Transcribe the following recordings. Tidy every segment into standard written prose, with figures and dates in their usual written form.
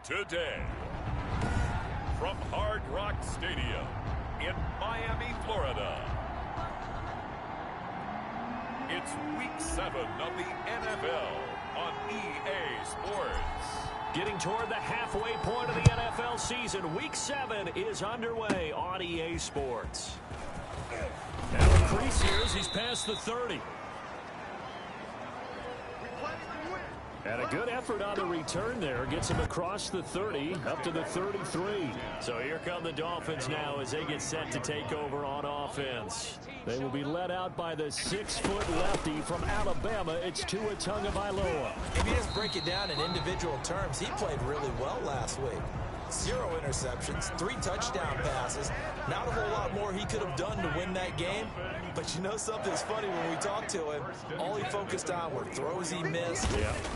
Today, from Hard Rock Stadium in Miami, Florida, it's Week 7 of the NFL on EA Sports. Getting toward the halfway point of the NFL season, Week 7 is underway on EA Sports. Now increase here as he's past the 30. And a good effort on the return there. Gets him across the 30, up to the 33. So here come the Dolphins now as they get set to take over on offense. They will be led out by the 6-foot lefty from Alabama. It's Tua Tagovailoa. If you just break it down in individual terms, he played really well last week. 0 interceptions, 3 touchdown passes. Not a whole lot more he could have done to win that game. But you know something's funny, when we talked to him, all he focused on were throws he missed,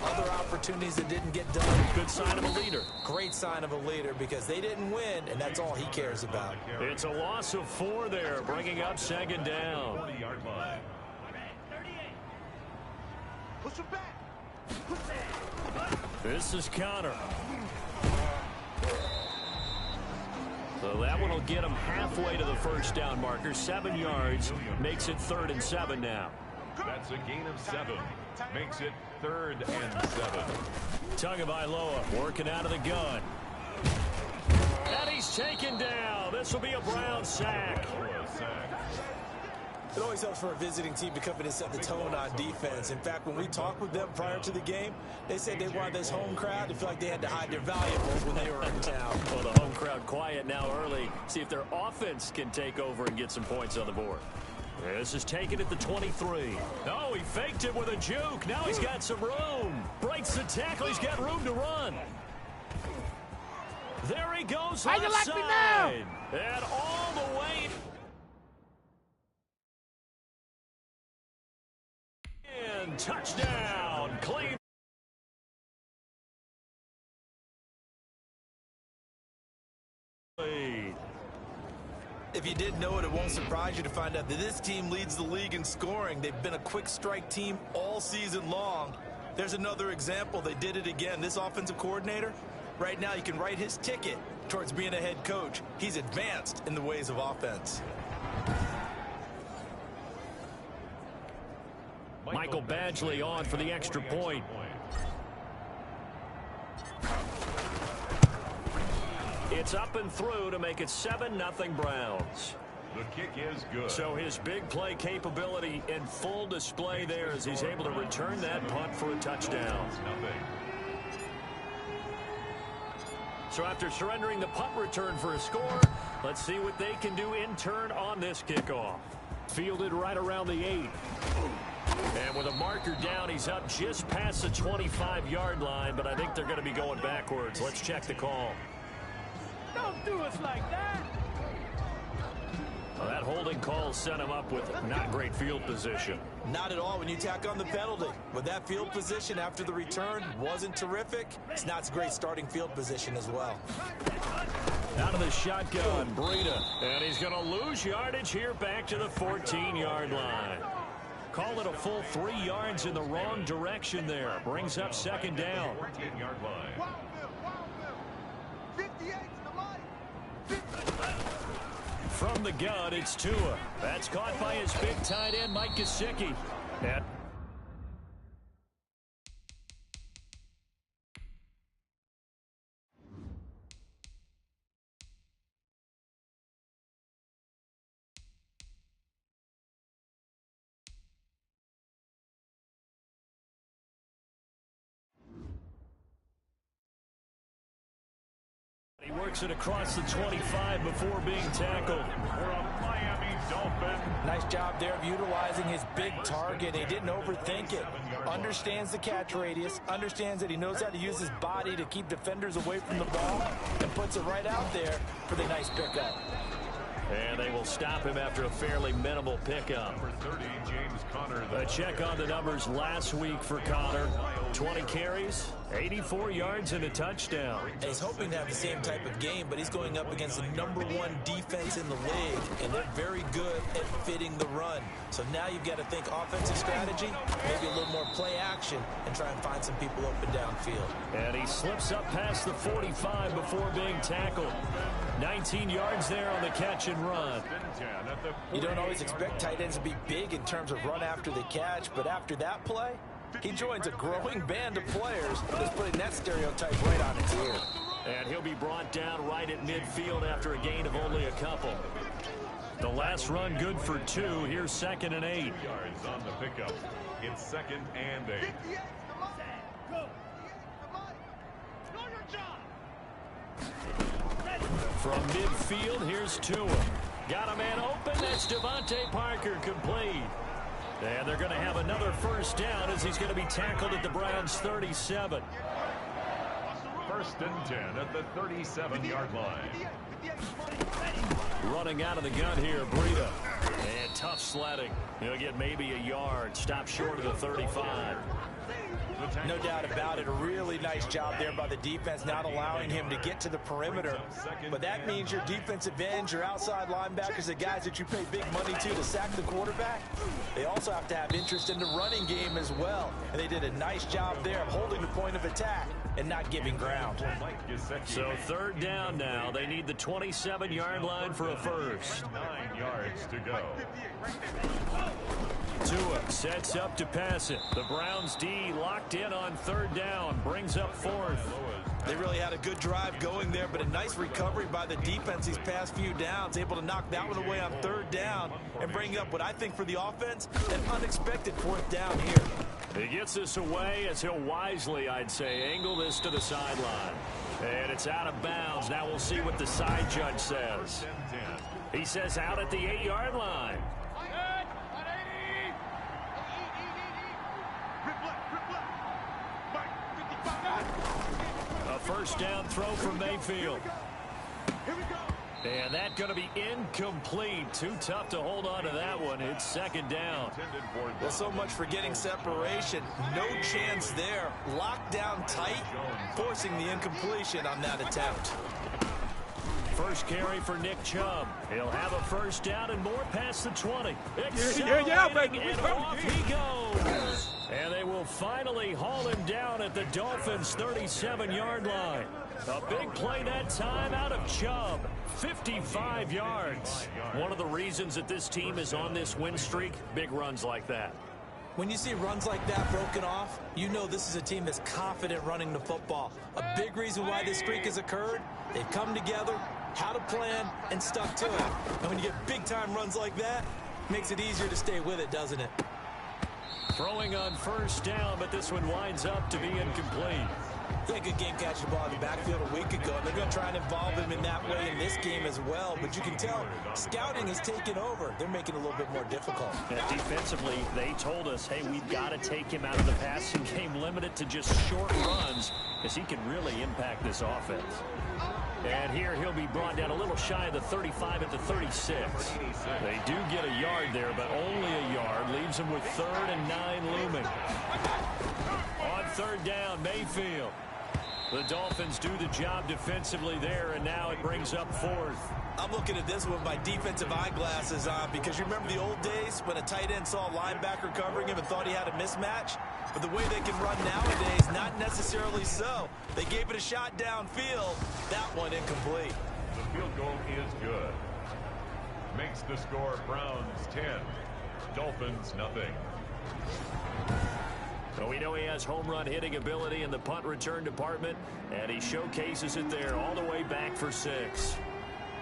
other opportunities that didn't get done. Good sign of a leader. Great sign of a leader because they didn't win, and that's all he cares about. It's a loss of 4 there, bringing up second down. 40-yard line. Push him back. This is Connor. So that one will get him halfway to the first down marker. 7 yards makes it 3rd and 7 now. That's a gain of 7. Makes it 3rd and 7. Tagovailoa working out of the gun. And he's taken down. This will be a Brown sack. It always helps for a visiting team to come in and set the tone on defense. In fact, when we talked with them prior to the game, they said they wanted this home crowd to feel like they had to hide their valuables when they were in town. Well, the home crowd quiet now early. See if their offense can take over and get some points on the board. This is taken at the 23. Oh, he faked it with a juke. Now he's got some room. Breaks the tackle. He's got room to run. There he goes How you like me now? And all the way in. Touchdown. Clean. If you didn't know it, it won't surprise you to find out that this team leads the league in scoring. They've been a quick strike team all season long. There's another example. They did it again. This offensive coordinator, right now you can write his ticket towards being a head coach. He's advanced in the ways of offense. Michael Badgley on for the extra point. It's up and through to make it 7-0 Browns. The kick is good. So his big play capability in full display there as he's able to return that punt for a touchdown. So after surrendering the punt return for a score, let's see what they can do in turn on this kickoff. Fielded right around the 8. And with a marker down, he's up just past the 25-yard line, but I think they're going to be going backwards. Let's check the call. Don't do us like that. Well, that holding call set him up with not great field position. Not at all when you tack on the penalty. With that field position after the return wasn't terrific, it's not a great starting field position as well. Out of the shotgun, Breida. And he's going to lose yardage here back to the 14-yard line. Call it a full 3 yards in the wrong direction there. Brings up second down. 14-yard line. 58 to the line. From the gun, it's Tua. That's caught by his big tight end, Mike Gesicki. And he works it across the 25 before being tackled. For a Miami Dolphin. Nice job there of utilizing his big target. He didn't overthink it. Understands the catch radius. Understands that he knows how to use his body to keep defenders away from the ball. And puts it right out there for the nice pickup. And they will stop him after a fairly minimal pickup. Number 30, James Conner. A check on the numbers last week for Connor. 20 carries, 84 yards, and a touchdown. And he's hoping to have the same type of game, but he's going up against the #1 defense in the league, and they're very good at fitting the run. So now you've got to think offensive strategy, maybe a little more play action, and try and find some people open downfield. And he slips up past the 45 before being tackled. 19 yards there on the catch and run. You don't always expect tight ends to be big in terms of run after the catch, but after that play, he joins a growing band of players that's putting that stereotype right on its ear. And he'll be brought down right at midfield after a gain of only a couple. The last run good for 2. Here's 2nd and 8. Yards on the pickup. It's 2nd and 8. From midfield, here's Tua. Got a man open. That's Devontae Parker, complete. And they're going to have another first down as he's going to be tackled at the Browns' 37. 1st and 10 at the 37-yard line. Running out of the gun here, Breida. And tough sledding. He'll get maybe a yard. Stop short of the 35. No doubt about it. A really nice job there by the defense, not allowing him to get to the perimeter. But that means your defensive ends, your outside linebackers, the guys that you pay big money to sack the quarterback, they also have to have interest in the running game as well. And they did a nice job there of holding the point of attack and not giving ground. So 3rd down now. They need the 27-yard line for a first. 9 yards to go. Tua sets up to pass it. The Browns D locked in on 3rd down. Brings up 4th. They really had a good drive going there, but a nice recovery by the defense these past few downs. Able to knock that one away on 3rd down and bring up what I think for the offense, an unexpected 4th down here. He gets this away as he'll wisely, I'd say, angle this to the sideline. And it's out of bounds. Now we'll see what the side judge says. He says out at the 8-yard line. A first down throw from Mayfield. And that's going to be incomplete. Too tough to hold on to that one. It's 2nd down. Well, so much for getting separation. No chance there. Locked down tight, forcing the incompletion on that attempt. First carry for Nick Chubb. He'll have a first down and more past the 20. Yeah, baby. And off he goes. And they will finally haul him down at the Dolphins' 37-yard line. A big play that time out of Chubb. 55 yards. One of the reasons that this team is on this win streak, big runs like that. When you see runs like that broken off, you know this is a team that's confident running the football. A big reason why this streak has occurred, they've come together, had a plan, and stuck to it. And when you get big-time runs like that, it makes it easier to stay with it, doesn't it? Throwing on first down, but this one winds up to be incomplete. He had a good game catching the ball in the backfield a week ago. They're going to try and involve him in that way in this game as well. But you can tell scouting has taken over. They're making it a little bit more difficult. And defensively, they told us, hey, we've got to take him out of the passing game, limited to just short runs, because he can really impact this offense. And here he'll be brought down a little shy of the 35 at the 36. They do get a yard there, but only a yard. Leaves them with 3rd and 9 looming. On 3rd down, Mayfield. The Dolphins do the job defensively there, and now it brings up 4th. I'm looking at this with my defensive eyeglasses on, because you remember the old days when a tight end saw a linebacker covering him and thought he had a mismatch? But the way they can run nowadays, not necessarily so. They gave it a shot downfield. That one incomplete. The field goal is good. Makes the score Browns 10, Dolphins nothing. Well, we know he has home run hitting ability in the punt return department, and he showcases it there all the way back for 6.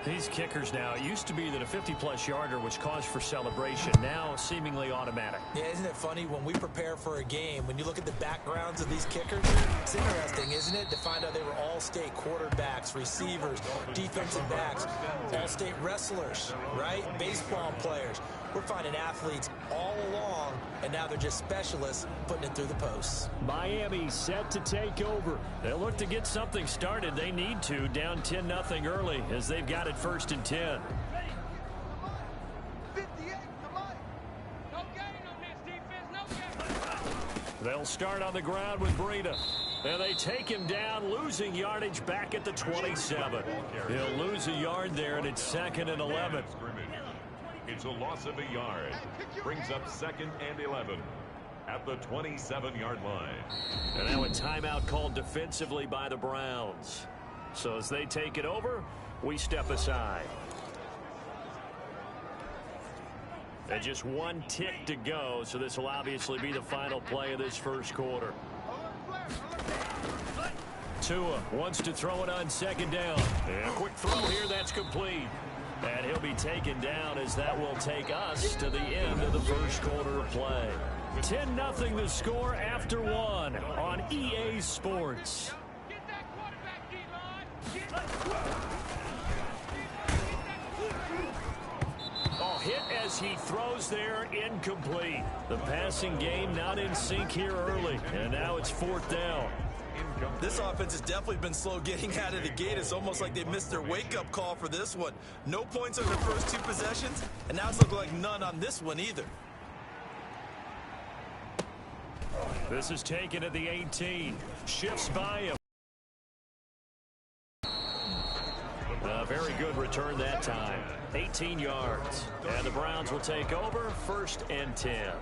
These kickers now, it used to be that a 50-plus yarder was cause for celebration. Now, seemingly automatic. Yeah, isn't it funny when we prepare for a game, when you look at the backgrounds of these kickers, it's interesting, isn't it, to find out they were all-state quarterbacks, receivers, defensive backs, all-state wrestlers, right? Baseball players. We're finding athletes all along, and now they're just specialists putting it through the posts. Miami set to take over. They'll look to get something started. They need to, down 10-0 early, as they've got it 1st and 10. 58 to Mike. No gain on this defense, no gain. They'll start on the ground with Breida. And they take him down, losing yardage back at the 27. He'll lose a yard there, and it's 2nd and 11. It's a loss of a yard. Brings up 2nd and 11 at the 27-yard line. And now a timeout called defensively by the Browns. So as they take it over, we step aside. And just 1 tick to go, so this will obviously be the final play of this first quarter. Tua wants to throw it on 2nd down. And a quick throw here, that's complete. And he'll be taken down as that will take us to the end of the first quarter of play. 10-0 the score after 1 on EA Sports. Hit as he throws there, incomplete. The passing game not in sync here early, and now it's 4th down. This offense has definitely been slow getting out of the gate. It's almost like they missed their wake-up call for this one. No points on their first 2 possessions, and now it's looking like none on this one either. This is taken at the 18. Shifts by him. A very good return that time. 18 yards. And the Browns will take over 1st and 10.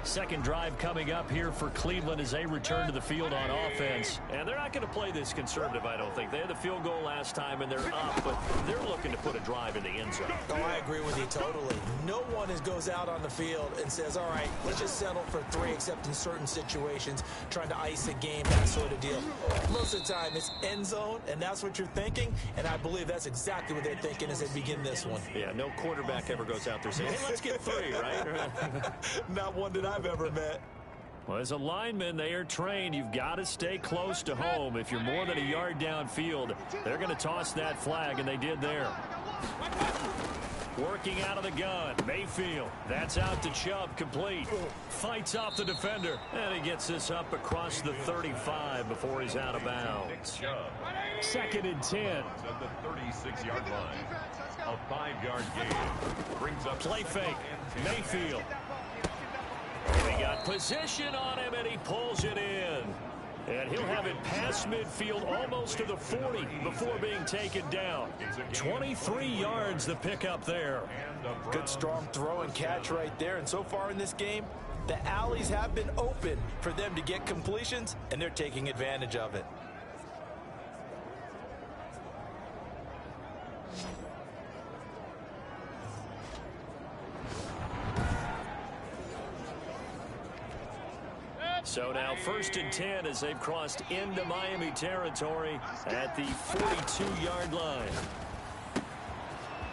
Second drive coming up here for Cleveland as they return to the field on offense. And they're not going to play this conservative, I don't think. They had the field goal last time, and they're up, but they're looking to put a drive in the end zone. Oh, I agree with you totally. No one goes out on the field and says, all right, let's just settle for 3, except in certain situations, trying to ice a game, that sort of deal. Most of the time, it's end zone, and that's what you're thinking, and I believe that's exactly what they're thinking as they begin this one. Yeah, no quarterback ever goes out there saying, hey, let's get 3, right? Not one that I've ever met. Well, as a lineman, they are trained. You've got to stay close to home. If you're more than a yard downfield, they're going to toss that flag, and they did there. Working out of the gun, Mayfield. That's out to Chubb, complete. Fights off the defender, and he gets this up across the 35 before he's out of bounds. 2nd and 10. At the 36-yard line. A 5-yard gain. Brings up play fake. Mayfield. They got position on him, and he pulls it in. And he'll have it past midfield almost to the 40 before being taken down. 23 yards the pickup there. Good strong throw and catch right there. And so far in this game, the alleys have been open for them to get completions, and they're taking advantage of it. So now 1st and 10 as they've crossed into Miami territory at the 42-yard line.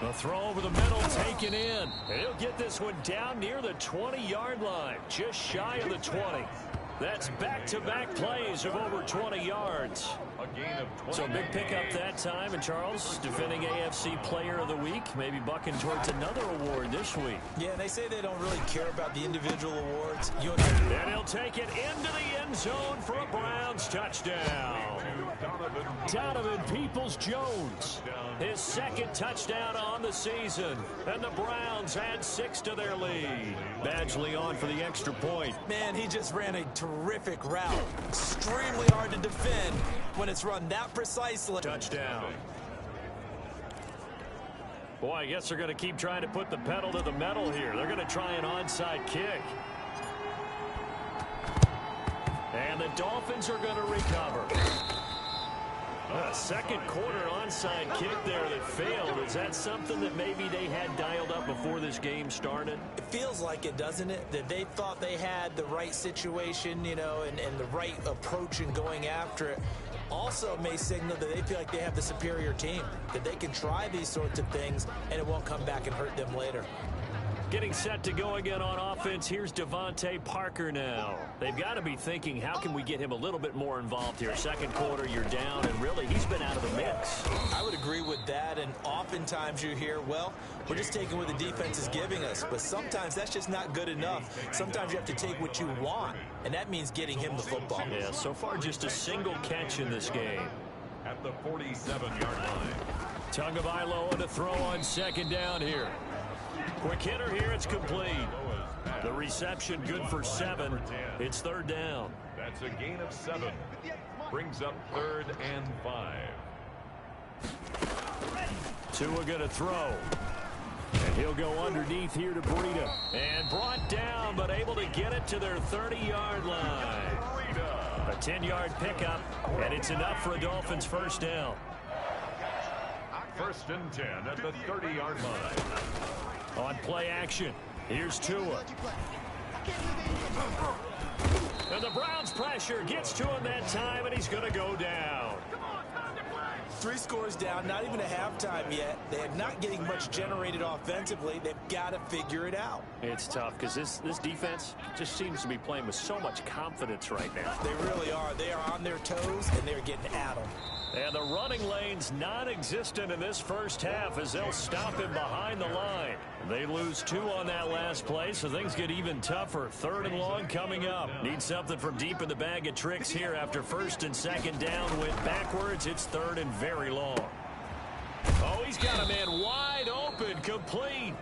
A throw over the middle taken in. And he'll get this one down near the 20-yard line, just shy of the 20. That's back-to-back plays of over 20 yards. So a big pickup that time. And Charles, defending AFC Player of the Week, maybe bucking towards another award this week. Yeah, they say they don't really care about the individual awards. And he'll take it into the end zone for a Browns touchdown. Donovan Peoples-Jones, his 2nd touchdown on the season. And the Browns add 6 to their lead. Badgley on for the extra point. Man, he just ran a terrific route. Extremely hard to defend when it's run that precisely. Touchdown. Boy, I guess they're going to keep trying to put the pedal to the metal here. They're going to try an onside kick. And the Dolphins are going to recover. A 2nd quarter onside kick there that failed. Is that something that maybe they had dialed up before this game started? It feels like it, doesn't it? That they thought they had the right situation, you know, and the right approach in going after it. Also may signal that they feel like they have the superior team, that they can try these sorts of things and it won't come back and hurt them later. Getting set to go again on offense. Here's Devontae Parker now. They've got to be thinking, how can we get him a little bit more involved here? 2nd quarter, you're down, and really, he's been out of the mix. I would agree with that, and oftentimes you hear, well, we're just taking what the defense is giving us, but sometimes that's just not good enough. Sometimes you have to take what you want, and that means getting him the football. Yeah, so far just a single catch in this game. At the 47-yard line. Tagovailoa to throw on 2nd down here. Quick hitter here. It's complete. The reception good for 7. It's third down. That's a gain of 7. Brings up 3rd and 5. Tua going to throw. And he'll go underneath here to Breida. And brought down, but able to get it to their 30-yard line. A 10-yard pickup, and it's enough for a Dolphins first down. 1st and 10 at the 30-yard line. On play action, here's Tua. And the Browns' pressure gets to him that time, and he's going to go down. 3 scores down, not even a halftime yet. They're not getting much generated offensively. They've got to figure it out. It's tough because this defense just seems to be playing with so much confidence right now. They really are. They are on their toes, and they're getting at them. And the running lane's non-existent in this first half as they'll stop him behind the line. They lose 2 on that last play, so things get even tougher. 3rd and long coming up. Need something from deep in the bag of tricks here after 1st and 2nd down went backwards. It's 3rd and very long. Oh, he's got a man wide open, complete.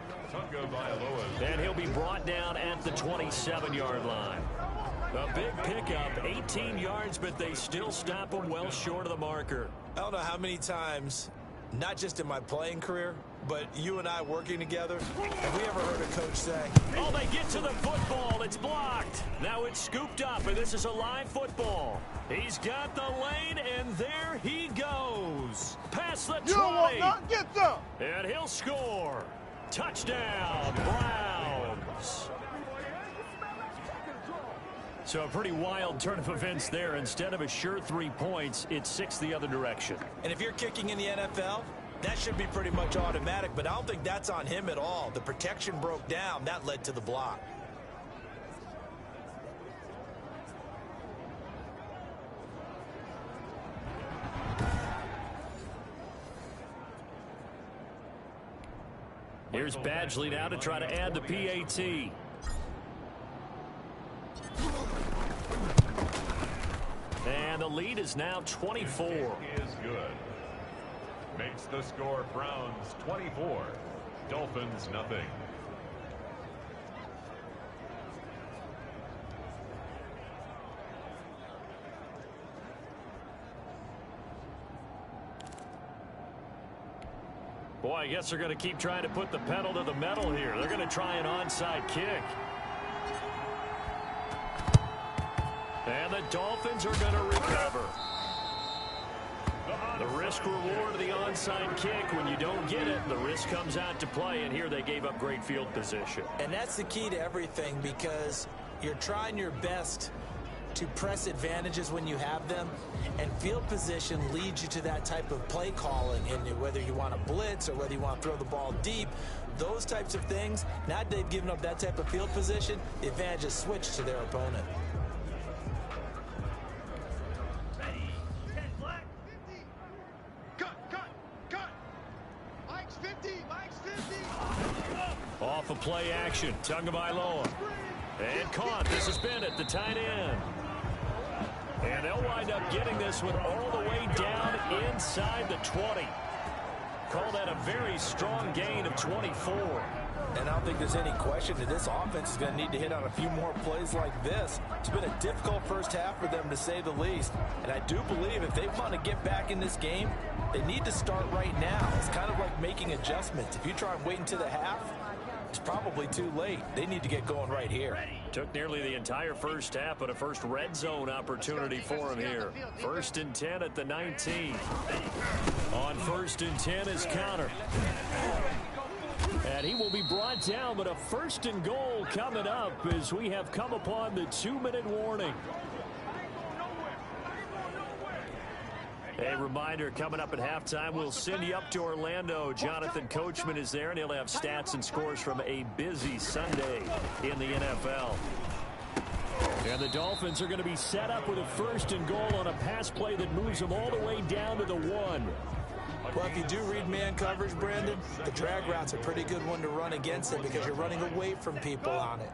And he'll be brought down at the 27-yard line. A big pickup, 18 yards, but they still stop him well short of the marker. I don't know how many times, not just in my playing career, but you and I working together, have we ever heard a coach say, oh, they get to the football. It's blocked. Now it's scooped up, and this is a live football. He's got the lane, and there he goes. Past the 20. You will not get them. And he'll score. Touchdown, Browns. So a pretty wild turn of events there. Instead of a sure 3 points, it's 6 the other direction. and if you're kicking in the NFL, that should be pretty much automatic, but I don't think that's on him at all. The protection broke down. That led to the block. Here's Badgley now to try to add the PAT. And the lead is now 24. Is good. Makes the score Browns 24. Dolphins nothing. Boy, I guess they're going to keep trying to put the pedal to the metal here. They're going to try an onside kick. And the Dolphins are going to recover. The risk-reward of the onside kick, when you don't get it, the risk comes out to play, and here they gave up great field position. And that's the key to everything, because you're trying your best to press advantages when you have them, and field position leads you to that type of play calling, and whether you want to blitz or whether you want to throw the ball deep, those types of things, now that they've given up that type of field position, the advantage is switched to their opponent. Off of play action, Tagovailoa. And caught. This is Bennett, the tight end. And they'll wind up getting this one all the way down inside the 20. Call that a very strong gain of 24. And I don't think there's any question that this offense is going to need to hit on a few more plays like this. It's been a difficult first half for them, to say the least. And I do believe if they want to get back in this game, they need to start right now. It's kind of like making adjustments. If you try and wait until the half, it's probably too late. They need to get going right here. Took nearly the entire first half, but a first red zone opportunity for him here. 1st and 10 at the 19. On 1st and 10 is Counter. And he will be brought down, but a 1st and goal coming up as we have come upon the 2-minute warning. A reminder, coming up at halftime, we'll send you up to Orlando. Jonathan Coachman is there, and he'll have stats and scores from a busy Sunday in the NFL. And the Dolphins are going to be set up with a 1st and goal on a pass play that moves them all the way down to the 1. Well, if you do read man coverage, Brandon, the drag route's a pretty good one to run against it because you're running away from people on it.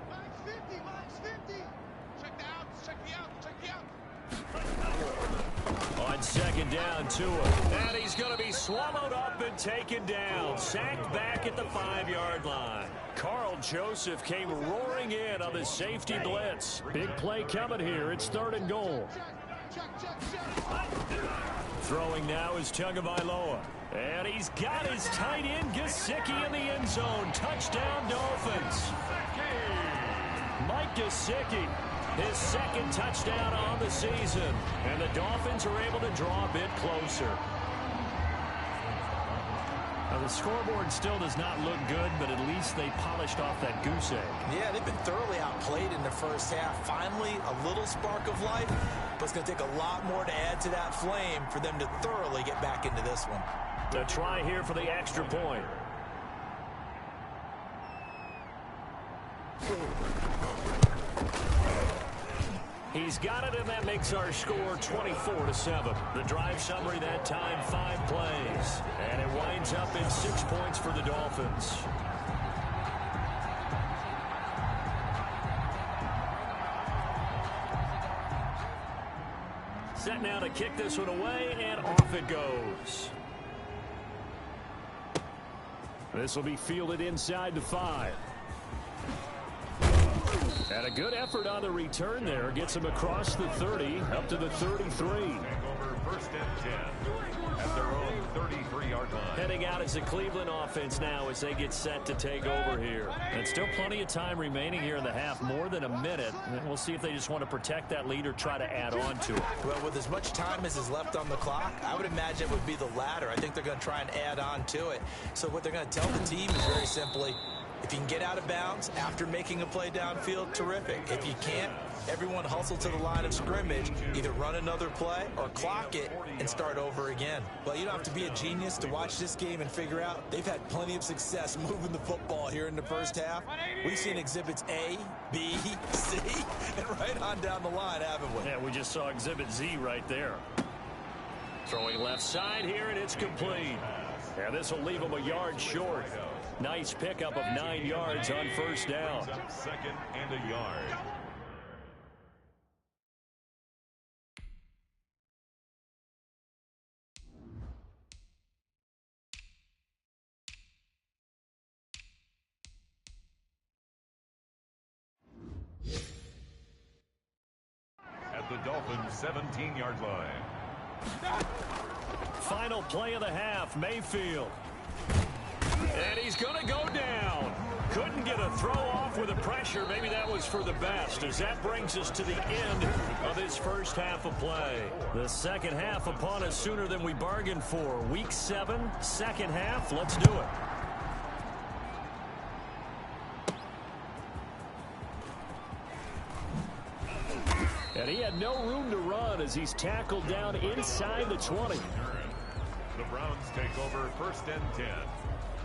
On 2nd down, Tua. And he's going to be swallowed up and taken down. Sacked back at the 5-yard line. Caught And Joseph came roaring in on the safety blitz. Big play coming here. It's 3rd and goal. Throwing now is Tagovailoa. And he's got his tight end, Gesicki, in the end zone. Touchdown, Dolphins. Mike Gesicki, his 2nd touchdown on the season. And the Dolphins are able to draw a bit closer. Now, the scoreboard still does not look good, but at least they polished off that goose egg. Yeah, they've been thoroughly outplayed in the first half. Finally, a little spark of life, but it's going to take a lot more to add to that flame for them to thoroughly get back into this one. A try here for the extra point. He's got it, and that makes our score 24-7. The drive summary that time, 5 plays. And it winds up in 6 points for the Dolphins. Set now to kick this one away, and off it goes. This will be fielded inside the 5. And a good effort on the return there. Gets him across the 30, up to the 33. Over 1st and 10 at their own 33-yard line. Heading out as the Cleveland offense now as they get set to take over here. And still plenty of time remaining here in the half, more than a minute. And we'll see if they just want to protect that lead or try to add on to it. Well, with as much time as is left on the clock, I would imagine it would be the latter. I think they're going to try and add on to it. So what they're going to tell the team is very simply, if you can get out of bounds after making a play downfield, terrific. If you can't, everyone hustle to the line of scrimmage, either run another play or clock it and start over again. Well, you don't have to be a genius to watch this game and figure out they've had plenty of success moving the football here in the first half. We've seen exhibits A, B, C, and right on down the line, haven't we? Yeah, we just saw exhibit Z right there. Throwing left side here, and it's complete. And this will leave him a yard short. Nice pickup of 9 yards on 1st down. 2nd and a yard. At the Dolphins' 17-yard line. Final play of the half, Mayfield. And he's going to go down. Couldn't get a throw off with the pressure. Maybe that was for the best, as that brings us to the end of this first half of play. The second half upon us sooner than we bargained for. Week 7, second half. Let's do it. And he had no room to run as he's tackled down inside the 20. The Browns take over 1st and 10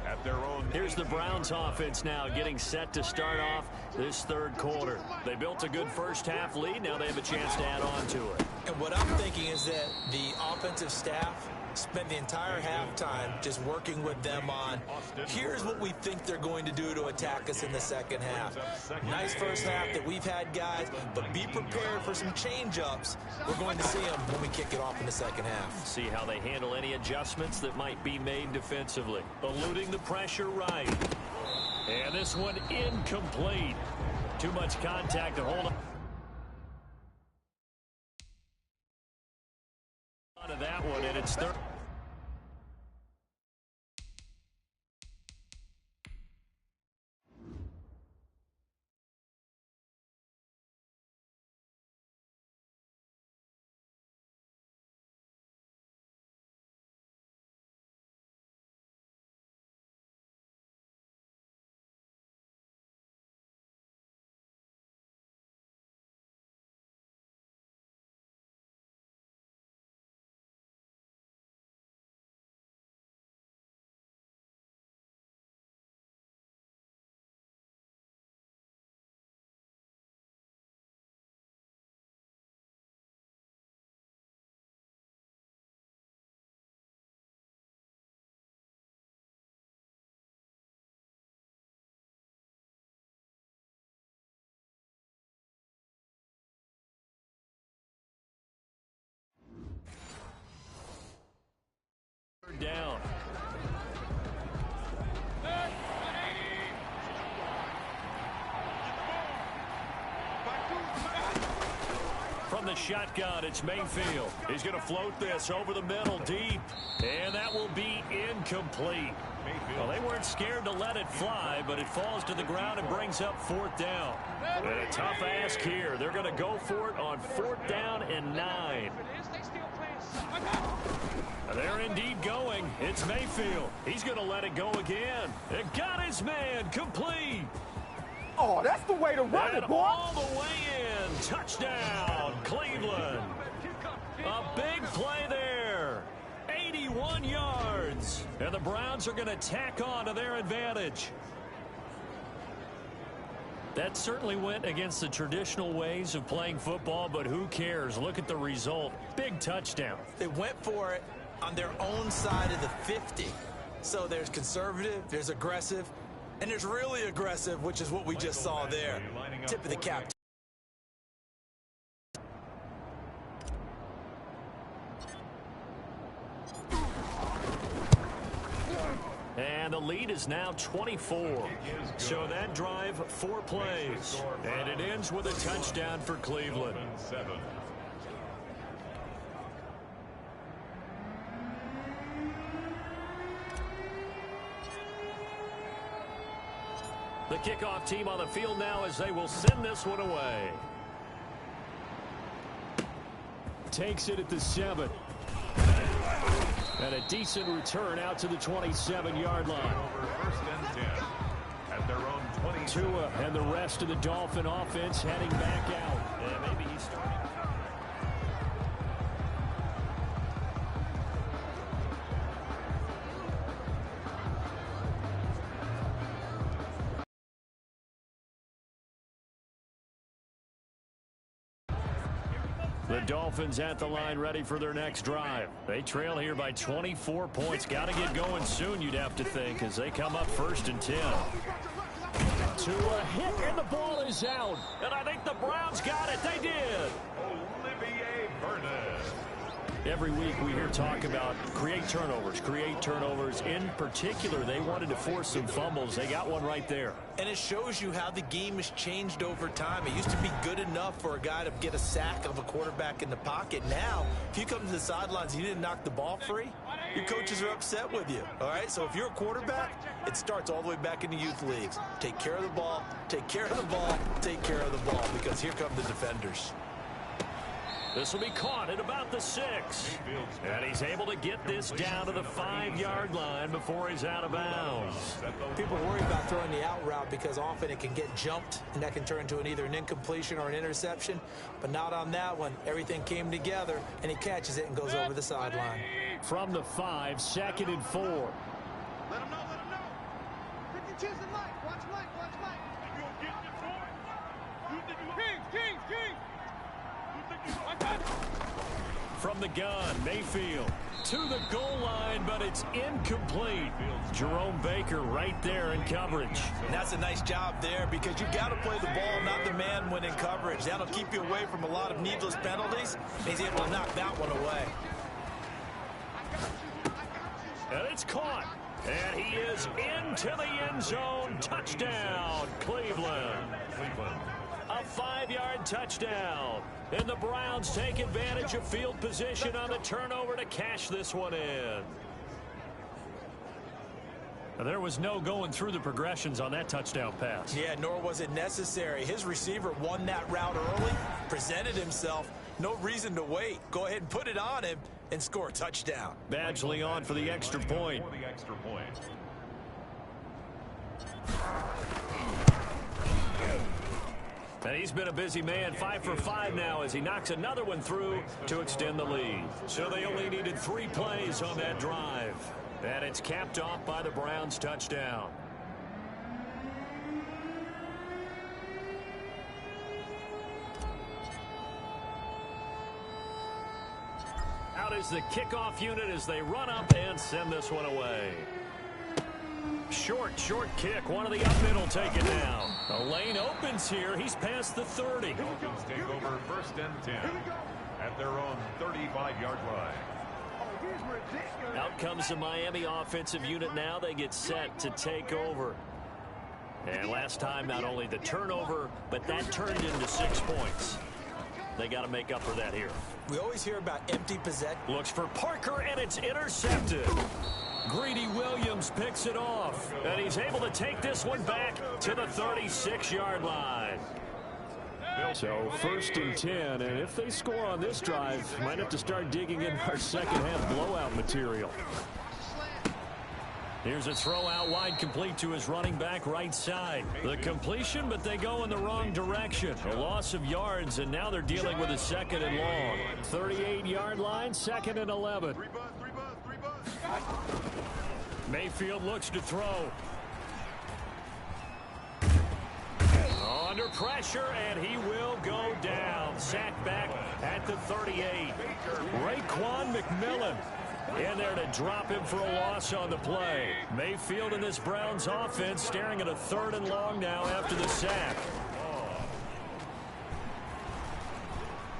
at their own. Here's the Browns offense now getting set to start off this 3rd quarter. They built a good first half lead. Now they have a chance to add on to it. And what I'm thinking is that the offensive staff spent the entire halftime just working with them on, here's what we think they're going to do to attack us in the second half. Nice first half that we've had, guys, but be prepared for some change-ups. We're going to see them when we kick it off in the second half. See how they handle any adjustments that might be made defensively. Eluding the pressure right. And this one incomplete. Too much contact to hold on to that one, and it's 3rd. the shotgun. It's Mayfield. He's going to float this over the middle deep. And that will be incomplete. Well, they weren't scared to let it fly, but it falls to the ground and brings up 4th down. And a tough ask here. They're going to go for it on 4th down and 9. They're indeed going. It's Mayfield. He's going to let it go again. It got his man complete. Oh, that's the way to run And it, boy. all the way in. Touchdown, Cleveland. A big play there. 81 yards. And the Browns are going to tack on to their advantage. That certainly went against the traditional ways of playing football, but who cares? Look at the result. Big touchdown. They went for it on their own side of the 50. So there's conservative, there's aggressive, and there's really aggressive, which is what we just saw there. Tip of the cap. And the lead is now 24. So that drive, 4 plays. And it ends with a touchdown for Cleveland. The kickoff team on the field now as they will send this one away. Takes it at the 7. And a decent return out to the 27-yard line. Over 1st and 10 at their own 20. Tua and the rest of the Dolphin offense heading back out. And maybe he's starting. The Dolphins at the line ready for their next drive. They trail here by 24 points. Got to get going soon, you'd have to think, as they come up 1st and 10. To a hit, and the ball is out. And I think the Browns got it. They did. Olivier Vernon. Every week we hear talk about create turnovers. In particular, they wanted to force some fumbles. They got one right there. And it shows you how the game has changed over time. It used to be good enough for a guy to get a sack of a quarterback in the pocket. Now, if you come to the sidelines and you didn't knock the ball free, your coaches are upset with you. All right? So if you're a quarterback, it starts all the way back in the youth leagues. Take care of the ball, take care of the ball, take care of the ball, because here come the defenders. This will be caught at about the 6. And he's able to get this down to the 5-yard line before he's out of bounds. People worry about throwing the out route because often it can get jumped, and that can turn into either an incompletion or an interception. But not on that one. Everything came together, and he catches it and goes over the sideline. From the 5, 2nd and 4. Let him know, let him know. 52's in light. Watch light, watch light. You gonna get this for? You think you King. From the gun, Mayfield to the goal line, but it's incomplete. Jerome Baker right there in coverage. And that's a nice job there because you got to play the ball, not the man when in coverage. That'll keep you away from a lot of needless penalties. He's able to knock that one away. And it's caught. And he is into the end zone. Touchdown, Cleveland. A 5-yard touchdown. And the Browns take advantage of field position on the turnover to cash this one in. There was no going through the progressions on that touchdown pass. Yeah, nor was it necessary. His receiver won that route early, presented himself. No reason to wait. Go ahead and put it on him and score a touchdown. Badgley on for the extra point. And he's been a busy man, 5 for 5 now as he knocks another one through to extend the lead. So they only needed 3 plays on that drive. And it's capped off by the Browns' touchdown. Out is the kickoff unit as they run up and send this one away. Short kick. One of the up middle take it down. The lane opens here. He's past the 30. Dolphins take over 1st and 10 at their own 35-yard line. Out comes the Miami offensive unit now. They get set to take over. And last time, not only the turnover, but that turned into 6 points. They got to make up for that here. We always hear about empty possession. Looks for Parker, and it's intercepted. Greedy Williams picks it off, and he's able to take this one back to the 36-yard line. So 1st and 10, and if they score on this drive, might have to start digging in our second-half blowout material. Here's a throw out wide, complete to his running back right side. The completion, but they go in the wrong direction. A loss of yards, and now they're dealing with a 2nd and long. 38-yard line, 2nd and 11. Mayfield looks to throw. Under pressure, and he will go down. Sacked back at the 38. Raekwon McMillan in there to drop him for a loss on the play. Mayfield in this Browns offense staring at a 3rd and long now after the sack.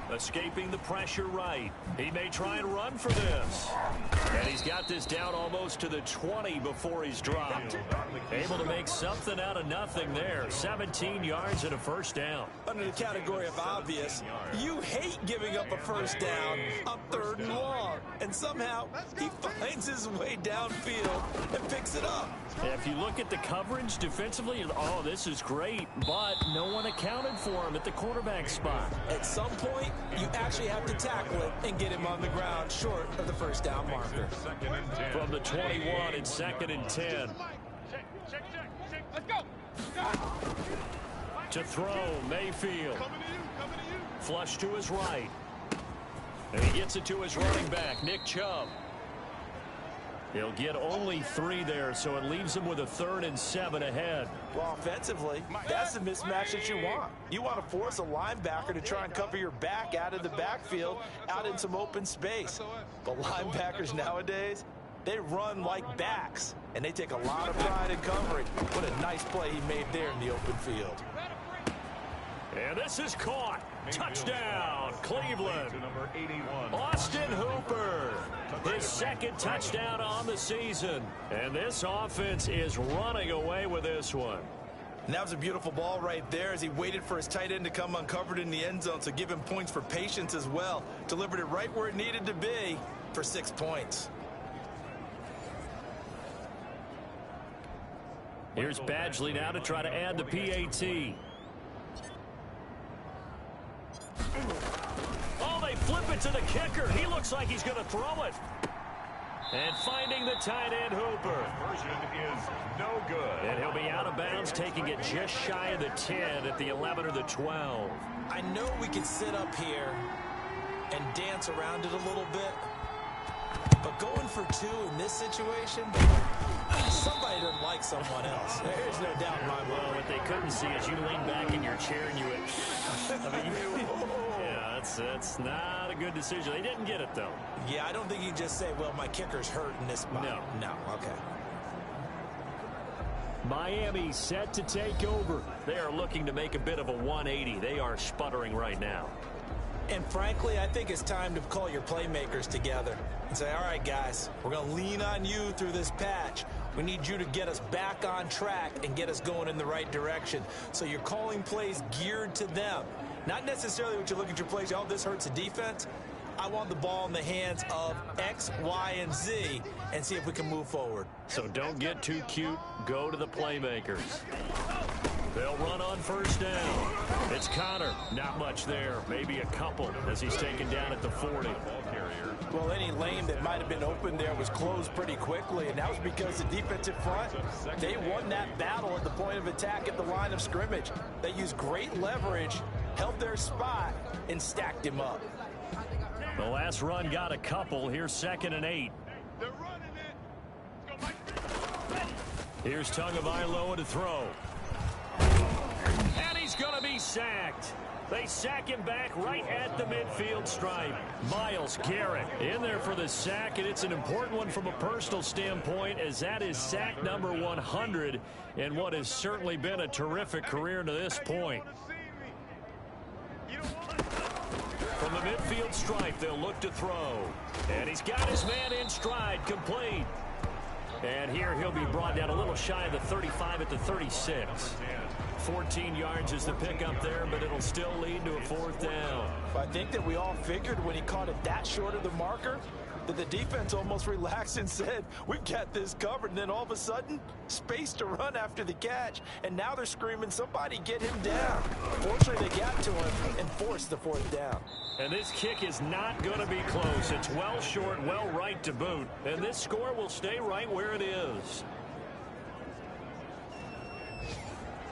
Escaping the pressure right. He may try and run for this. And he's got this down almost to the 20 before he's dropped. Able to make something out of nothing there. 17 yards and a 1st down. Under the category of obvious, you hate giving up a 1st down on 3rd and long. And somehow he finds his way downfield and picks it up. If you look at the coverage defensively, oh, this is great, but no one accounted for him at the quarterback spot. At some point, you actually have to tackle it and get him on the ground short of the 1st down marker. From the 21 and 2nd and 10. Let's go. To throw, Mayfield. Flush to his right. And he gets it to his running back, Nick Chubb. He'll get only 3 there, so it leaves him with a 3rd and 7 ahead. Well, offensively, that's the mismatch that you want. You want to force a linebacker to try and cover your back out of the backfield, out in some open space. But linebackers nowadays, they run like backs, and they take a lot of pride in covering. What a nice play he made there in the open field. And this is caught. Touchdown, Cleveland. Austin Hooper, his 2nd touchdown on the season. And this offense is running away with this one. And that was a beautiful ball right there as he waited for his tight end to come uncovered in the end zone, so give him points for patience as well. Delivered it right where it needed to be for 6 points. Here's Badgley now to try to add the PAT. Oh, they flip it to the kicker. He looks like he's going to throw it. And finding the tight end, Hooper. Version is no good. And he'll be out of bounds, taking it just shy of the 10 at the 11 or the 12. I know we could sit up here and dance around it a little bit, but going for 2 in this situation, somebody doesn't like someone else. There's no doubt in my mind. Well, what they couldn't see is you lean back in your chair and you went, I mean, yeah, that's not a good decision. They didn't get it, though. Yeah, I don't think you can just say, well, my kicker's hurt in this spot. No, okay. Miami set to take over. They are looking to make a bit of a 180. They are sputtering right now. And frankly, I think it's time to call your playmakers together and say, all right, guys, we're going to lean on you through this patch. We need you to get us back on track and get us going in the right direction. So you're calling plays geared to them. Not necessarily what you look at your plays, oh, this hurts the defense. I want the ball in the hands of X, Y, and Z and see if we can move forward. So don't get too cute. Go to the playmakers. They'll run on 1st down. It's Connor. Not much there. Maybe a couple as he's taken down at the 40. Well, any lane that might have been open there was closed pretty quickly, and that was because the defensive front, they won that battle at the point of attack at the line of scrimmage. They used great leverage, held their spot, and stacked him up. The last run got a couple. Here's 2nd and 8. They're running it. Let's go, Mike. Here's Tagovailoa to throw. And he's going to be sacked. They sack him back right at the midfield stripe. Myles Garrett in there for the sack, and it's an important one from a personal standpoint, as that is sack number 100 in what has certainly been a terrific career to this point. From the midfield stripe, they'll look to throw. And he's got his man in stride, complete. And here he'll be brought down a little shy of the 35 at the 36. 14 yards is the pickup there, but it'll still lead to a 4th down. I think that we all figured when he caught it that short of the marker that the defense almost relaxed and said, we've got this covered. And then all of a sudden, space to run after the catch. And now they're screaming, somebody get him down. Fortunately, they got to him and forced the 4th down. And this kick is not going to be close. It's well short, well right to boot. And this score will stay right where it is.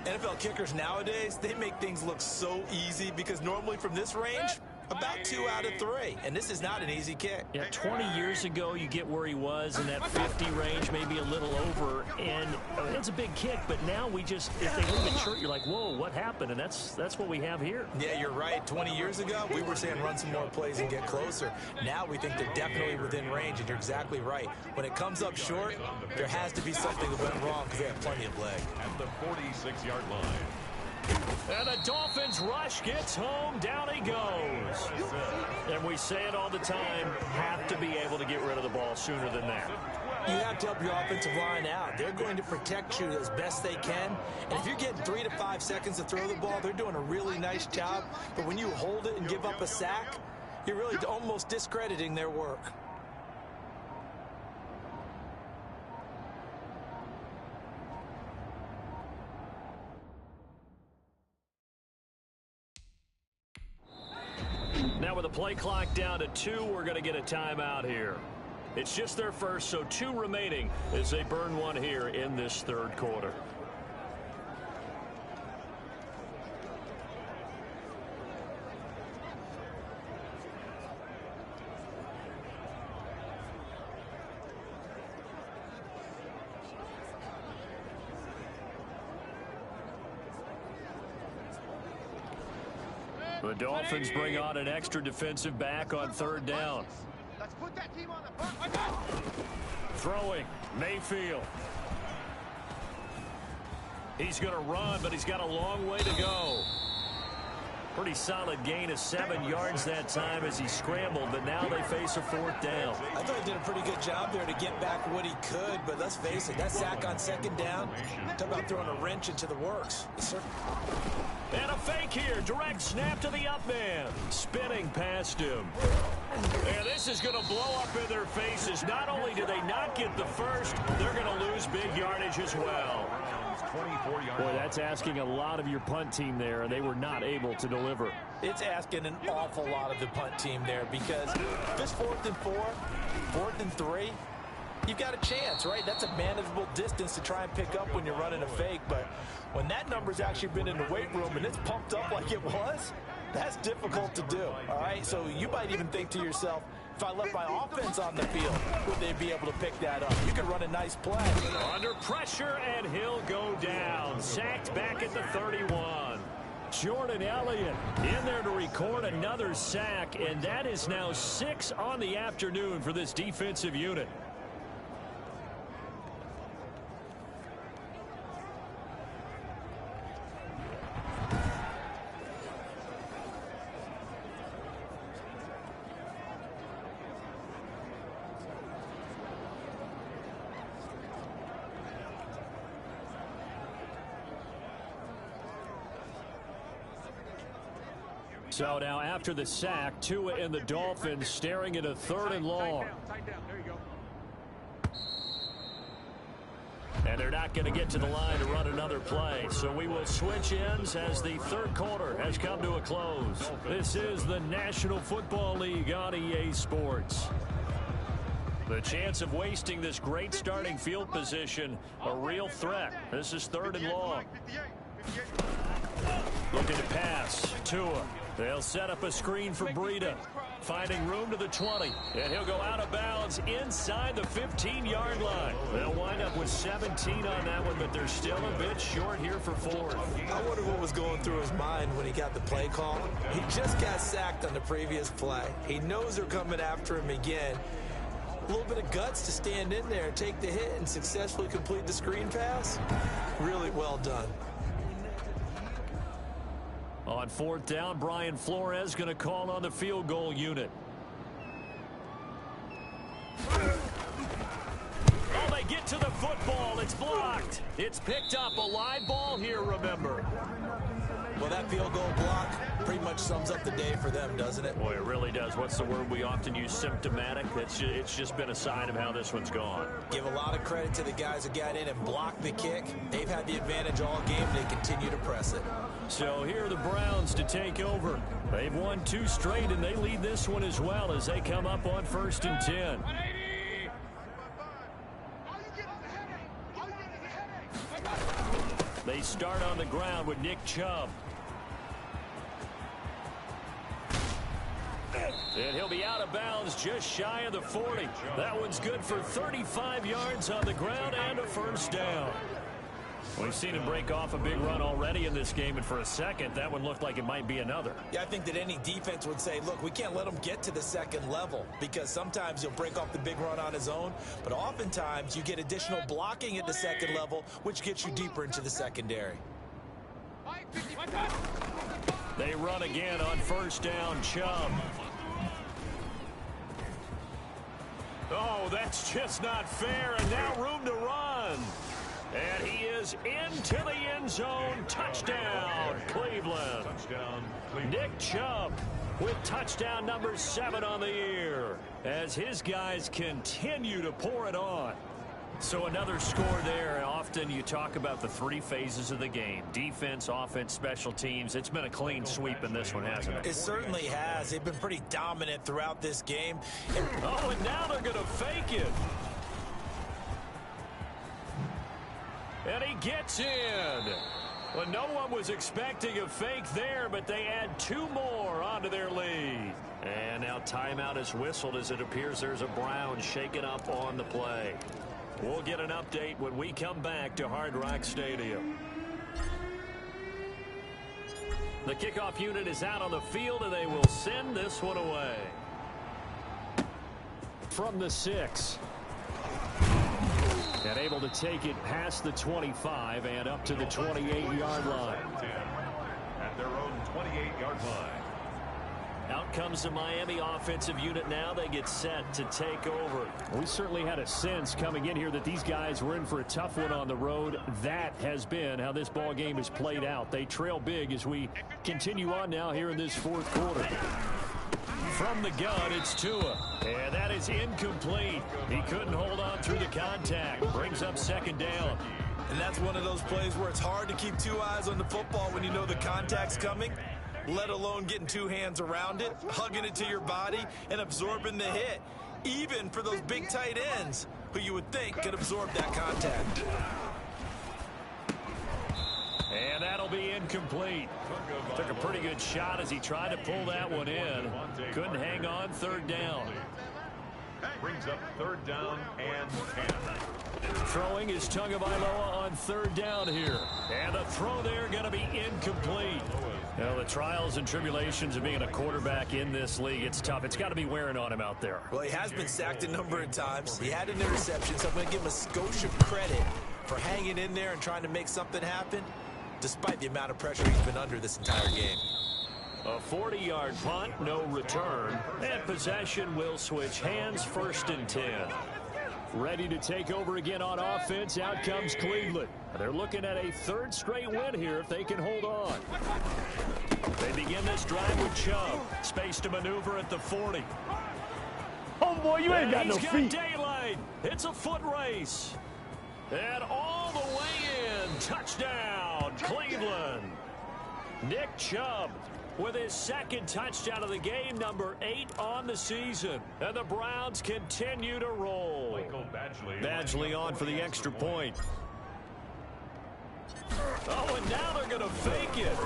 NFL kickers nowadays, they make things look so easy because normally from this range, about 2 out of 3. And this is not an easy kick. Yeah, 20 years ago, you get where he was in that 50 range, maybe a little over. And it's a big kick, but now we just, if they leave it short, you're like, whoa, what happened? And that's what we have here. Yeah, you're right. 20 years ago, we were saying run some more plays and get closer. Now we think they're definitely within range, and you're exactly right. When it comes up short, there has to be something that went wrong because they have plenty of leg. At the 46-yard line. And the Dolphins rush gets home. Down he goes. And we say it all the time, have to be able to get rid of the ball sooner than that. You have to help your offensive line out. They're going to protect you as best they can. And if you're getting 3 to 5 seconds to throw the ball, they're doing a really nice job. But when you hold it and give up a sack, you're really almost discrediting their work. Now with the play clock down to 2, we're going to get a timeout here. It's just their first, so 2 remaining as they burn one here in this 3rd quarter. The Dolphins bring on an extra defensive back on 3rd down. Let's put that team on the front. Throwing, Mayfield. He's going to run, but he's got a long way to go. Pretty solid gain of 7 yards that time as he scrambled, but now they face a 4th down. I thought he did a pretty good job there to get back what he could, but let's face it, that sack on 2nd down, talk about throwing a wrench into the works. And a fake here. Direct snap to the up man. Spinning past him. And this is going to blow up in their faces. Not only do they not get the first, they're going to lose big yardage as well. Boy, that's asking a lot of your punt team there, and they were not able to deliver. It's asking an awful lot of the punt team there because this 4th and 4, 4th and 3, you've got a chance, right? That's a manageable distance to try and pick up when you're running a fake, but when that number's actually been in the weight room and it's pumped up like it was, that's difficult to do, all right? So you might even think to yourself, if I left my offense on the field, would they be able to pick that up? You could run a nice play. Under pressure, and he'll go down. Sacked back at the 31. Jordan Elliott in there to record another sack, and that is now 6 on the afternoon for this defensive unit. So now after the sack, Tua and the Dolphins staring at a 3rd and long. And they're not going to get to the line to run another play. So we will switch ends as the 3rd quarter has come to a close. This is the National Football League on EA Sports. The chance of wasting this great starting field position, a real threat. This is 3rd and long. Looking to pass. Tua. They'll set up a screen for Breida. Finding room to the 20. And he'll go out of bounds inside the 15-yard line. They'll wind up with 17 on that one, but they're still a bit short here for 4th. I wonder what was going through his mind when he got the play call. He just got sacked on the previous play. He knows they're coming after him again. A little bit of guts to stand in there, take the hit, and successfully complete the screen pass. Really well done. On 4th down, Brian Flores going to call on the field goal unit. Oh, they get to the football. it's blocked. It's picked up. A live ball here, remember. Well, that field goal block pretty much sums up the day for them, doesn't it? Boy, it really does. What's the word we often use? Symptomatic. It's just been a sign of how this one's gone. Give a lot of credit to the guys who got in and blocked the kick. They've had the advantage all game. They continue to press it. So here are the Browns to take over. They've won 2 straight, and they lead this one as well as they come up on 1st and 10. They start on the ground with Nick Chubb. And he'll be out of bounds just shy of the 40. That one's good for 35 yards on the ground and a 1st down. We've seen him break off a big run already in this game, and for a second, that one looked like it might be another. Yeah, I think that any defense would say, look, we can't let him get to the 2nd level, because sometimes he'll break off the big run on his own, but oftentimes you get additional blocking at the 2nd level, which gets you deeper into the secondary. They run again on 1st down. Chubb. Oh, that's just not fair, and now room to run. And he is into the end zone. Touchdown, Cleveland. Touchdown, Cleveland. Nick Chubb with touchdown number 7 on the year as his guys continue to pour it on. So another score there. Often you talk about the 3 phases of the game. Defense, offense, special teams. It's been a clean sweep in this one, hasn't it? It certainly has. They've been pretty dominant throughout this game. Oh, and now they're going to fake it. And he gets in. Well, no one was expecting a fake there, but they add 2 more onto their lead. And now timeout is whistled as it appears there's a Brown shaken up on the play. We'll get an update when we come back to Hard Rock Stadium. The kickoff unit is out on the field, and they will send this one away. From the 6. And able to take it past the 25 and up to the 28-yard line. At their own 28-yard line. Out comes the Miami offensive unit now. They get set to take over. We certainly had a sense coming in here that these guys were in for a tough one on the road. That has been how this ball game has played out. They trail big as we continue on now here in this 4th quarter. From the gun, it's Tua. And that is incomplete. He couldn't hold on through the contact. Brings up 2nd down. And that's one of those plays where it's hard to keep 2 eyes on the football when you know the contact's coming, let alone getting 2 hands around it, hugging it to your body, and absorbing the hit, even for those big tight ends who you would think could absorb that contact. And that'll be incomplete. Took a pretty good shot as he tried to pull that one in. Couldn't hang on. 3rd down. Brings up 3rd down and 10. Throwing is Tagovailoa on 3rd down here. And the throw there going to be incomplete. Now, the trials and tribulations of being a quarterback in this league, it's tough. It's got to be wearing on him out there. Well, he has been sacked a number of times. He had an interception, so I'm going to give him a skosh of credit for hanging in there and trying to make something happen, despite the amount of pressure he's been under this entire game. A 40-yard punt, no return, and possession will switch hands. 1st and 10. Ready to take over again on offense. Out comes Cleveland. They're looking at a 3rd straight win here if they can hold on. They begin this drive with Chubb. Space to maneuver at the 40. Oh, boy, you ain't got no feet. He's got daylight. It's a foot race. And all the way in. Touchdown, Cleveland. Nick Chubb with his 2nd touchdown of the game, number 8 on the season. And the Browns continue to roll. Badgley on for the extra point. Oh, and now they're going to fake it.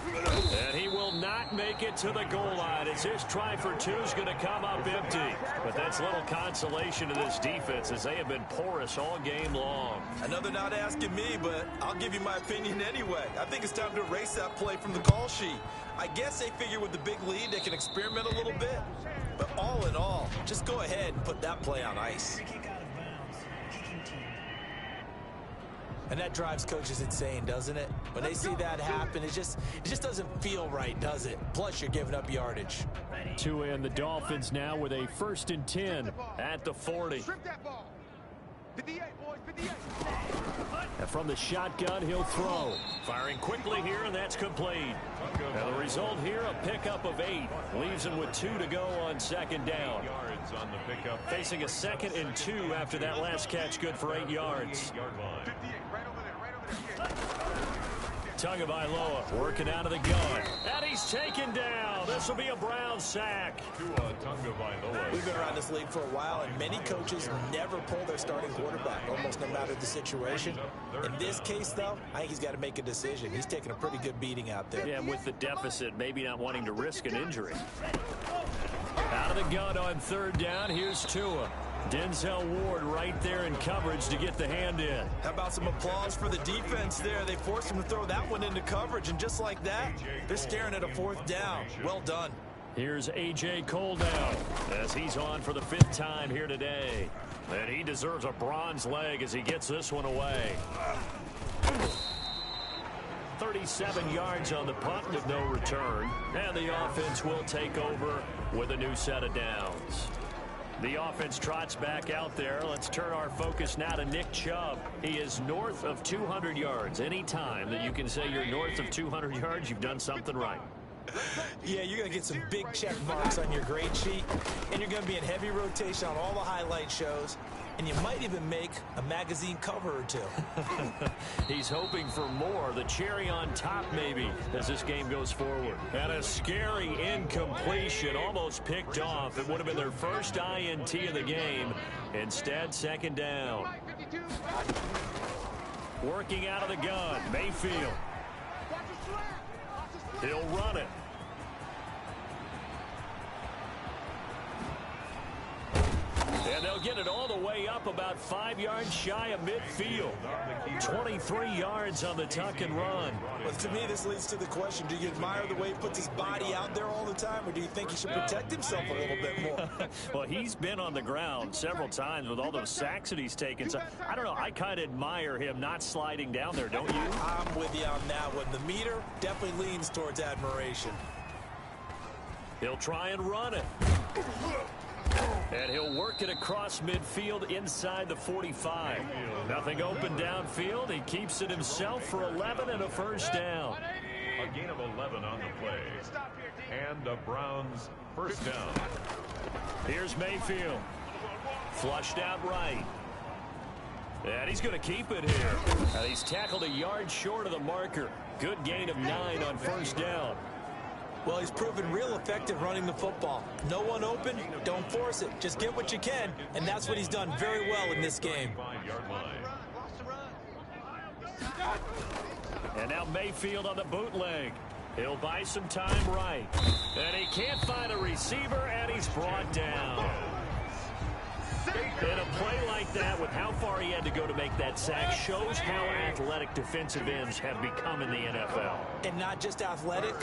And he will not make it to the goal line as his try for 2 is going to come up empty. But that's little consolation to this defense as they have been porous all game long. Another not asking me, but I'll give you my opinion anyway. I think it's time to erase that play from the call sheet. I guess they figure with the big lead they can experiment a little bit. But all in all, just go ahead and put that play on ice. And that drives coaches insane, doesn't it? When they see that happen, it just doesn't feel right, does it? Plus, you're giving up yardage. Tua and the Dolphins now with a 1st and 10 at the 40. Strip that ball. 58, boys, 58. And from the shotgun, he'll throw. Firing quickly here, and that's complete. And the result here, a pickup of 8. Leaves him with 2 to go on 2nd down. Yards on the pickup. Facing a 2nd and 2 after that last catch, good for 8 yards. 58, right over there, Tagovailoa working out of the gun. And he's taken down. This will be a Brown sack. Tagovailoa. We've been around this league for a while, and many coaches never pull their starting quarterback, almost no matter the situation. In this case, though, I think he's got to make a decision. He's taking a pretty good beating out there. Yeah, with the deficit, maybe not wanting to risk an injury. Out of the gun on 3rd down, here's Tua. Denzel Ward right there in coverage to get the hand in. How about some applause for the defense there? They forced him to throw that one into coverage, and just like that, they're staring at a 4th down. Well done. Here's A.J. Cole now as he's on for the 5th time here today. And he deserves a bronze leg as he gets this one away. 37 yards on the punt with no return. And the offense will take over with a new set of downs. The offense trots back out there. Let's turn our focus now to Nick Chubb. He is north of 200 yards. Any time that you can say you're north of 200 yards, you've done something right. Yeah, you're going to get some big check marks on your grade sheet, and you're going to be in heavy rotation on all the highlight shows, and you might even make a magazine cover or 2. He's hoping for more, the cherry on top maybe, as this game goes forward. And a scary incompletion, almost picked off. It would have been their first INT of the game. Instead, 2nd down. Working out of the gun, Mayfield. He'll run it. And they'll get it all the way up about 5 yards shy of midfield. 23 yards on the tuck and run. Well, to me, this leads to the question, do you admire the way he puts his body out there all the time, or do you think he should protect himself a little bit more? Well, he's been on the ground several times with all those sacks that he's taken. So, I don't know, I kind of admire him not sliding down there, don't you? I'm with you on that one. The meter definitely leans towards admiration. He'll try and run it. And he'll work it across midfield inside the 45. Nothing open downfield. He keeps it himself for 11 and a 1st down. A gain of 11 on the play. And the Browns' 1st down. Here's Mayfield. Flushed out right. And he's going to keep it here. And he's tackled a yard short of the marker. Good gain of 9 on 1st down. Well, he's proven real effective running the football. No one open, don't force it. Just get what you can, and that's what he's done very well in this game. And now Mayfield on the bootleg. He'll buy some time right. And he can't find a receiver, and he's brought down. And a play like that, with how far he had to go to make that sack, shows how athletic defensive ends have become in the NFL. And not just athletic,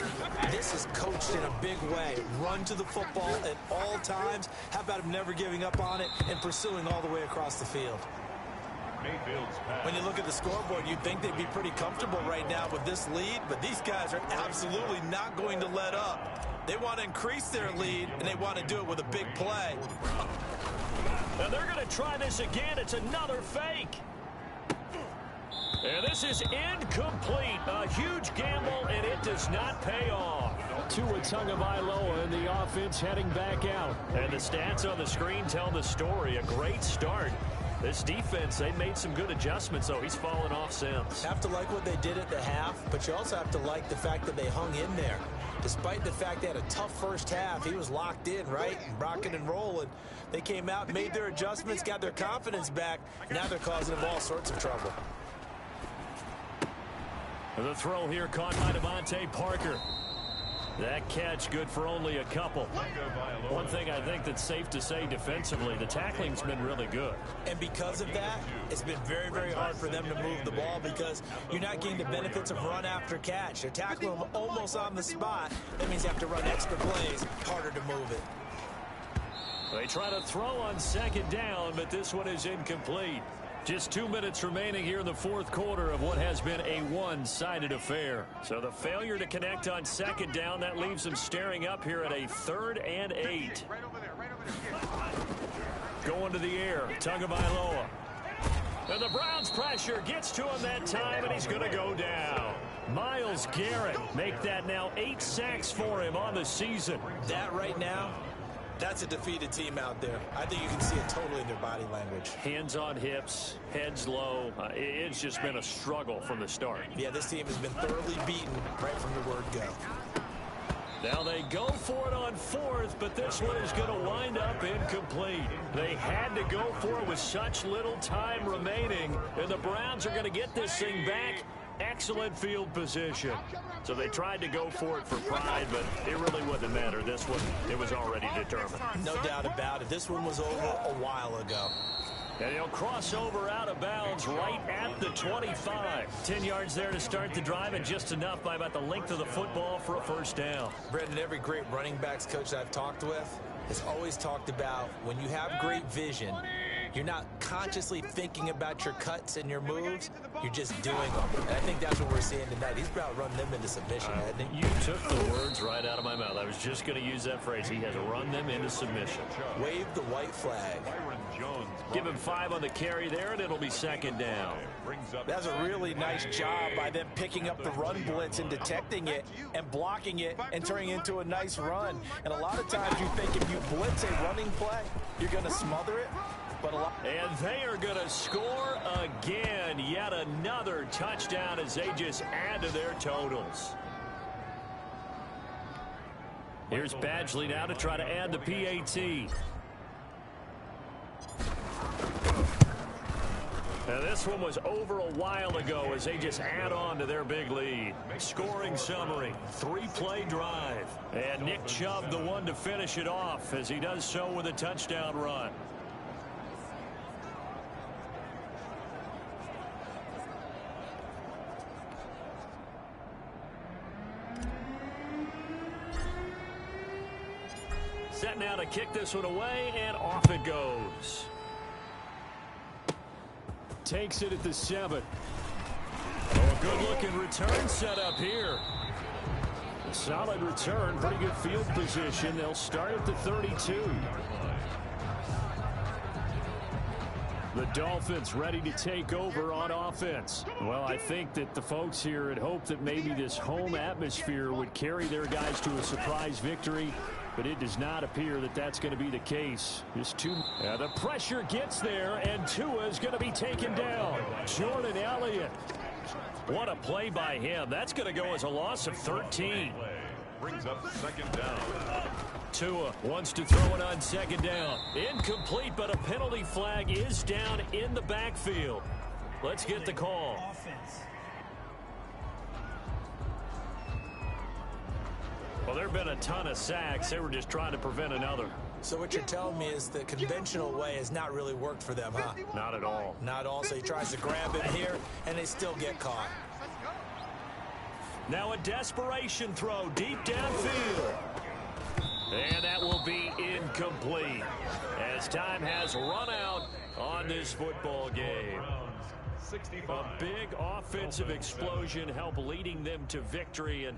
this is coached in a big way. Run to the football at all times. How about him never giving up on it and pursuing all the way across the field? When you look at the scoreboard, you'd think they'd be pretty comfortable right now with this lead, but these guys are absolutely not going to let up. They want to increase their lead, and they want to do it with a big play. And they're going to try this again. It's another fake. And this is incomplete. A huge gamble, and it does not pay off. Tua Tagovailoa and the offense heading back out. And the stats on the screen tell the story. A great start. This defense, they made some good adjustments, though. He's fallen off since. Have to like what they did at the half, but you also have to like the fact that they hung in there. Despite the fact they had a tough first half, he was locked in, right? Rocking and rolling. They came out, made their adjustments, got their confidence back. Now they're causing them all sorts of trouble. The throw here caught by Devontae Parker. That catch good for only a couple. One thing I think that's safe to say defensively, the tackling's been really good. And because of that, it's been very, very hard for them to move the ball because you're not getting the benefits of run after catch. They're tackling them almost on the spot. That means you have to run extra plays, harder to move it. They try to throw on 2nd down, but this one is incomplete. Just 2 minutes remaining here in the fourth quarter of what has been a one-sided affair. So the failure to connect on second down, that leaves them staring up here at a 3rd and 8. Going to the air, Tagovailoa. And the Browns pressure gets to him that time, and he's going to go down. Myles Garrett make that now 8 sacks for him on the season. That right now, that's a defeated team out there. I think you can see it totally in their body language. Hands on hips, heads low. It's just been a struggle from the start. Yeah, this team has been thoroughly beaten right from the word go. Now they go for it on 4th, but this one is going to wind up incomplete. They had to go for it with such little time remaining, and the Browns are going to get this thing back. Excellent field position. So they tried to go for it for pride, but it really wouldn't matter. This one, it was already determined. No doubt about it. This one was over a while ago. And he'll cross over out of bounds right at the 25. 10 yards there to start the drive, and just enough by about the length of the football for a first down. Brendan, every great running backs coach I've talked with has always talked about when you have great vision, you're not consciously thinking about your cuts and your moves. You're just doing them. And I think that's what we're seeing tonight. He's about running them into submission, hasn't he? You took the words right out of my mouth. I was just going to use that phrase. He has run them into submission. Wave the white flag. Give him 5 on the carry there, and it'll be second down. That's a really nice job by them picking up the run blitz and detecting it and blocking it and turning it into a nice run. And a lot of times you think if you blitz a running play, you're going to smother it. And they are going to score again. Yet another touchdown as they just add to their totals. Here's Badgley now to try to add the PAT. Now this one was over a while ago as they just add on to their big lead. Scoring summary, 3-play drive. And Nick Chubb the one to finish it off as he does so with a touchdown run. Set now to kick this one away, and off it goes. Takes it at the 7. Oh, a good-looking return set up here. A solid return, pretty good field position. They'll start at the 32. The Dolphins ready to take over on offense. Well, I think that the folks here had hoped that maybe this home atmosphere would carry their guys to a surprise victory, but it does not appear that that's going to be the case. The pressure gets there, and Tua is going to be taken down. Jordan Elliott. What a play by him. That's going to go as a loss of 13. Brings up second down. Tua wants to throw it on second down. Incomplete, but a penalty flag is down in the backfield. Let's get the call. Well, there have been a ton of sacks. They were just trying to prevent another. So what you're telling me is the conventional way has not really worked for them, huh? Not at all. Not at all. So he tries to grab him here, and they still get caught. Now a desperation throw deep downfield. And that will be incomplete as time has run out on this football game. A big offensive explosion help leading them to victory, and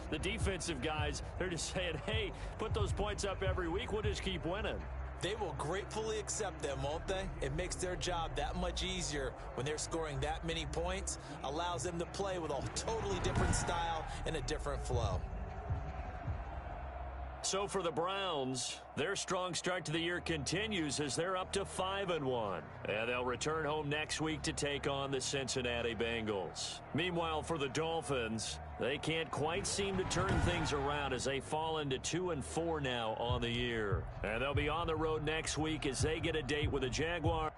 the defensive guys, they're just saying, hey, put those points up every week, we'll just keep winning. They will gratefully accept them, won't they? It makes their job that much easier when they're scoring that many points, allows them to play with a totally different style and a different flow. So for the Browns, their strong start to the year continues as they're up to 5-1. And they'll return home next week to take on the Cincinnati Bengals. Meanwhile, for the Dolphins, they can't quite seem to turn things around as they fall into 2-4 now on the year. And they'll be on the road next week as they get a date with the Jaguars.